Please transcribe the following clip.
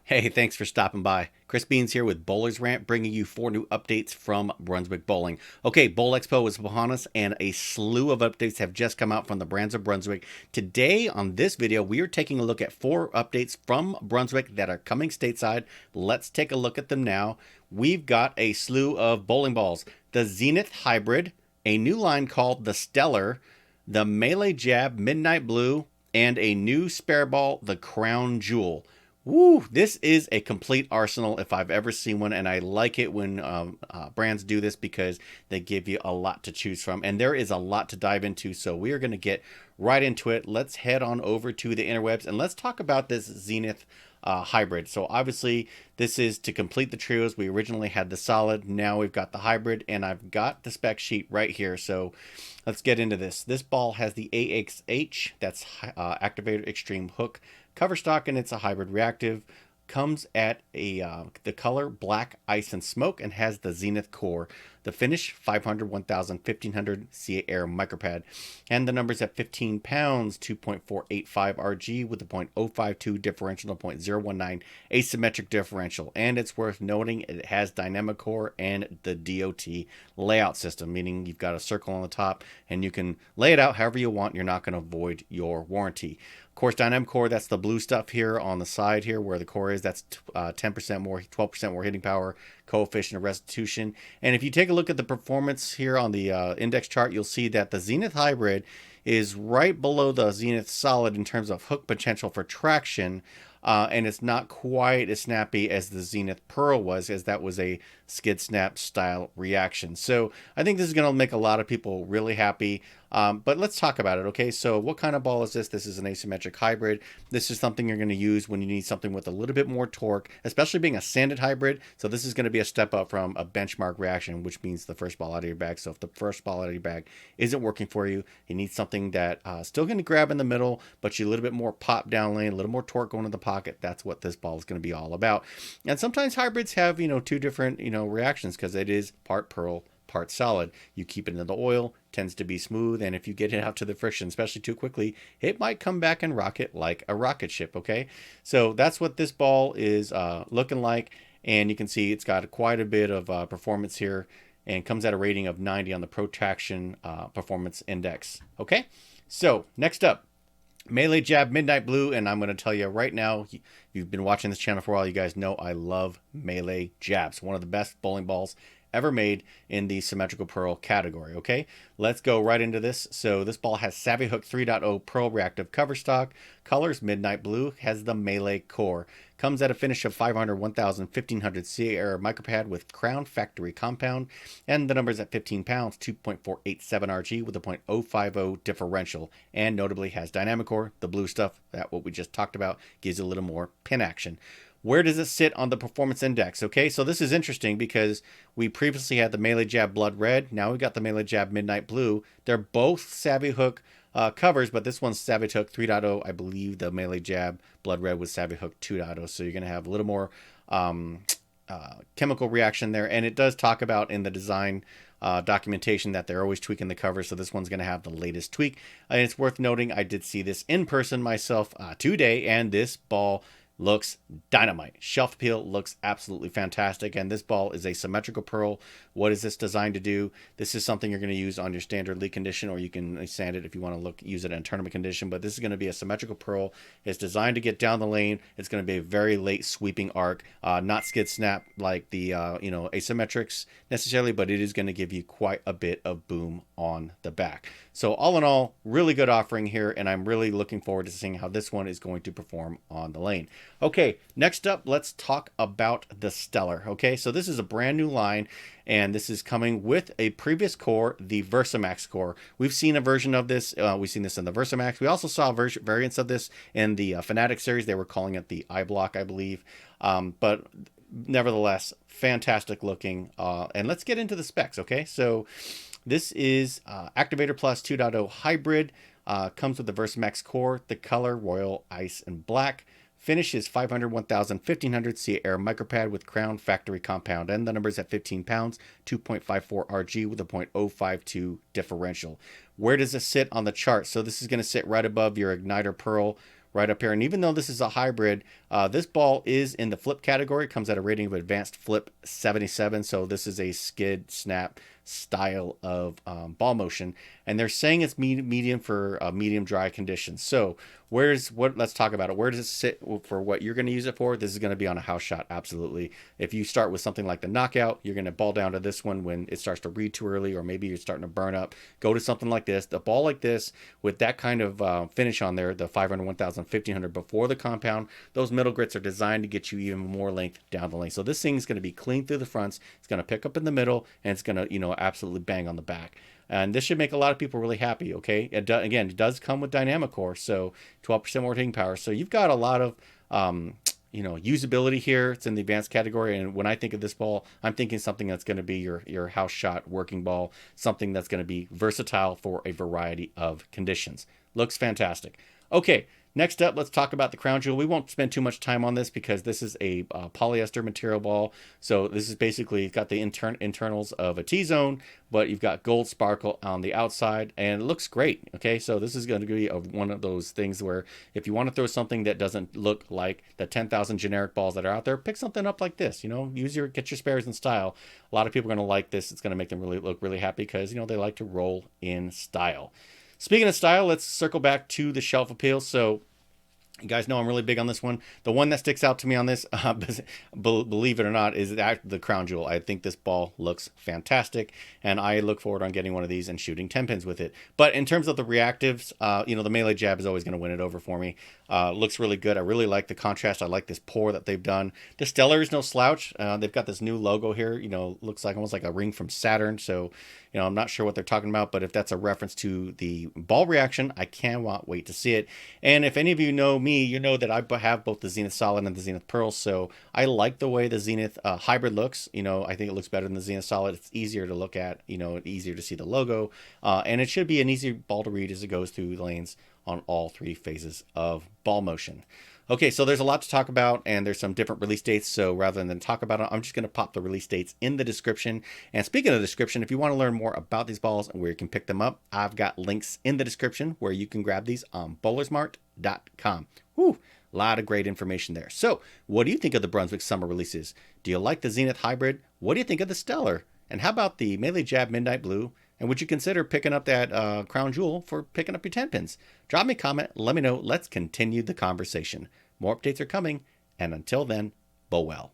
Hey, thanks for stopping by. Chris Beans here with Bowler's Rant, bringing you 4 new updates from Brunswick Bowling. Okay, Bowl Expo is upon us, and a slew of updates have just come out from the brands of Brunswick. Today, on this video, we are taking a look at 4 updates from Brunswick that are coming stateside. Let's take a look at them now. We've got a slew of bowling balls. The Zenith Hybrid, a new line called the Stellar, the Melee Jab Midnight Blue, and a new spare ball, the Crown Jewel. Woo, this is a complete arsenal if I've ever seen one, and I like it when brands do this because they give you a lot to choose from, and there is a lot to dive into, so we are going to get right into it. Let's head on over to the interwebs, and let's talk about this Zenith hybrid. So obviously, this is to complete the trios. We originally had the solid, now we've got the hybrid, and I've got the spec sheet right here, so let's get into this. This ball has the AXH, that's Activator Extreme Hook, cover stock, and it's a hybrid reactive. Comes at the color black ice and smoke and has the Zenith core. The finish 500, 1000, 1500 CA air micropad, and the numbers at 15 pounds, 2.485 RG with a .052 differential, 0.019 asymmetric differential. And it's worth noting it has dynamic core and the DOT layout system, meaning you've got a circle on the top and you can lay it out however you want. You're not going to void your warranty. Of course, dynamic core, that's the blue stuff here on the side here where the core is. That's 10% more, 12% more hitting power, coefficient of restitution. And if you take a look at the performance here on the index chart, you'll see that the Zenith Hybrid is right below the Zenith Solid in terms of hook potential for traction. And it's not quite as snappy as the Zenith Pearl was, as that was a skid snap style reaction. So I think this is going to make a lot of people really happy. But let's talk about it, okay? So what kind of ball is this? This is an asymmetric hybrid. This is something you're going to use when you need something with a little bit more torque, especially being a sanded hybrid. So this is going to be a step up from a benchmark reaction, which means the first ball out of your bag. So if the first ball out of your bag isn't working for you, you need something that still going to grab in the middle, but you a little bit more pop down lane, a little more torque going to the pocket. That's what this ball is going to be all about. And sometimes hybrids have, two different, reactions because it is part pearl, part solid. You keep it in the oil, tends to be smooth, and if you get it out to the friction, especially too quickly, it might come back and rocket like a rocket ship, okay? So that's what this ball is looking like, and you can see it's got quite a bit of performance here and comes at a rating of 90 on the Protraction Performance Index, okay? So next up, Melee Jab Midnight Blue, and I'm going to tell you right now, if you've been watching this channel for a while, you guys know I love Melee Jabs. One of the best bowling balls ever made in the symmetrical pearl category, okay? Let's go right into this. So this ball has Savvy Hook 3.0 pearl reactive cover stock, colors Midnight Blue, has the Melee core. Comes at a finish of 500, 1000, 1500 CA air micropad with Crown factory compound, and the numbers at 15 pounds, 2.487 RG with a .050 differential, and notably has dynamic core, the blue stuff, that what we just talked about, gives you a little more pin action. Where does it sit on the performance index? Okay, so this is interesting because we previously had the Melee Jab Blood Red. Now we've got the Melee Jab Midnight Blue. They're both Savvy Hook covers, but this one's Savvy Hook 3.0. I believe the Melee Jab Blood Red was Savvy Hook 2.0. So you're going to have a little more chemical reaction there. And it does talk about in the design documentation that they're always tweaking the cover, so this one's going to have the latest tweak. And it's worth noting, I did see this in person myself today, and this ball looks dynamite. Shelf appeal looks absolutely fantastic, and this ball is a symmetrical pearl. What is this designed to do? This is something you're going to use on your standard league condition, or you can sand it if you want to use it in tournament condition, but this is going to be a symmetrical pearl. It's designed to get down the lane. It's going to be a very late sweeping arc, not skid snap like the asymmetrics necessarily, but it is going to give you quite a bit of boom on the back. So all in all, really good offering here, and I'm really looking forward to seeing how this one is going to perform on the lane. Okay, next up, let's talk about the Stellar. Okay, so this is a brand new line, and this is coming with a previous core, the Versamax core. We've seen a version of this. We've seen this in the Versamax. We also saw variants of this in the Fanatic series. They were calling it the iBlock, I believe. But nevertheless, fantastic looking. And let's get into the specs, okay? So this is Activator Plus 2.0 Hybrid. Comes with the Versamax core, the color Royal Ice and Black. Finish is 500, 1000, 1500 CA air micropad with Crown factory compound, and the numbers at 15 pounds, 2.54 RG with a .052 differential. Where does it sit on the chart? So this is going to sit right above your Igniter Pearl, right up here. And even though this is a hybrid, this ball is in the flip category. It comes at a rating of advanced flip 77. So this is a skid snap style of ball motion, and they're saying it's medium for medium dry conditions. So let's talk about it. Where does it sit for what you're going to use it for? This is going to be on a house shot, absolutely. If you start with something like the knockout, you're going to ball down to this one when it starts to read too early, or maybe you're starting to burn up. Go to something like this. The ball like this with that kind of finish on there, the 500, 1000, 1500 before the compound, those middle grits are designed to get you even more length down the lane. So this thing's going to be clean through the fronts. It's going to pick up in the middle, and it's going to, absolutely bang on the back. And this should make a lot of people really happy, okay? Again, it does come with dynamic core, so 12% more hitting power. So you've got a lot of, usability here. It's in the advanced category. And when I think of this ball, I'm thinking something that's going to be your house shot working ball, something that's going to be versatile for a variety of conditions. Looks fantastic. Okay, next up, let's talk about the crown jewel. We won't spend too much time on this because this is a polyester material ball. So this is basically got the internals of a T-zone, but you've got gold sparkle on the outside, and it looks great. Okay, so this is going to be one of those things where if you want to throw something that doesn't look like the 10,000 generic balls that are out there, pick something up like this. Get your spares in style. A lot of people are going to like this. It's going to make them look really happy because they like to roll in style. Speaking of style, let's circle back to the shelf appeal. So you guys know I'm really big on this one. The one that sticks out to me on this, believe it or not, is the crown jewel. I think this ball looks fantastic, and I look forward on getting one of these and shooting 10 pins with it. But in terms of the reactives, the melee jab is always going to win it over for me. Looks really good. I really like the contrast. I like this pour that they've done. The Stellar is no slouch. They've got this new logo here. Looks like almost like a ring from Saturn. So, I'm not sure what they're talking about, but if that's a reference to the ball reaction, I cannot wait to see it. And if any of you know me, you know that I have both the Zenith Solid and the Zenith Pearl. So I like the way the Zenith Hybrid looks. I think it looks better than the Zenith Solid. It's easier to look at, easier to see the logo. And it should be an easy ball to read as it goes through the lanes on all three phases of ball motion. Okay, so there's a lot to talk about, and there's some different release dates. So rather than talk about it, I'm just going to pop the release dates in the description. And speaking of the description, if you want to learn more about these balls and where you can pick them up, I've got links in the description where you can grab these on bowlersmart.com. Whew, a lot of great information there. So what do you think of the Brunswick summer releases? Do you like the Zenith Hybrid? What do you think of the Stellar? And how about the Melee Jab Midnight Blue? And would you consider picking up that crown jewel for picking up your 10 pins? Drop me a comment. Let me know. Let's continue the conversation. More updates are coming. And until then, bow well.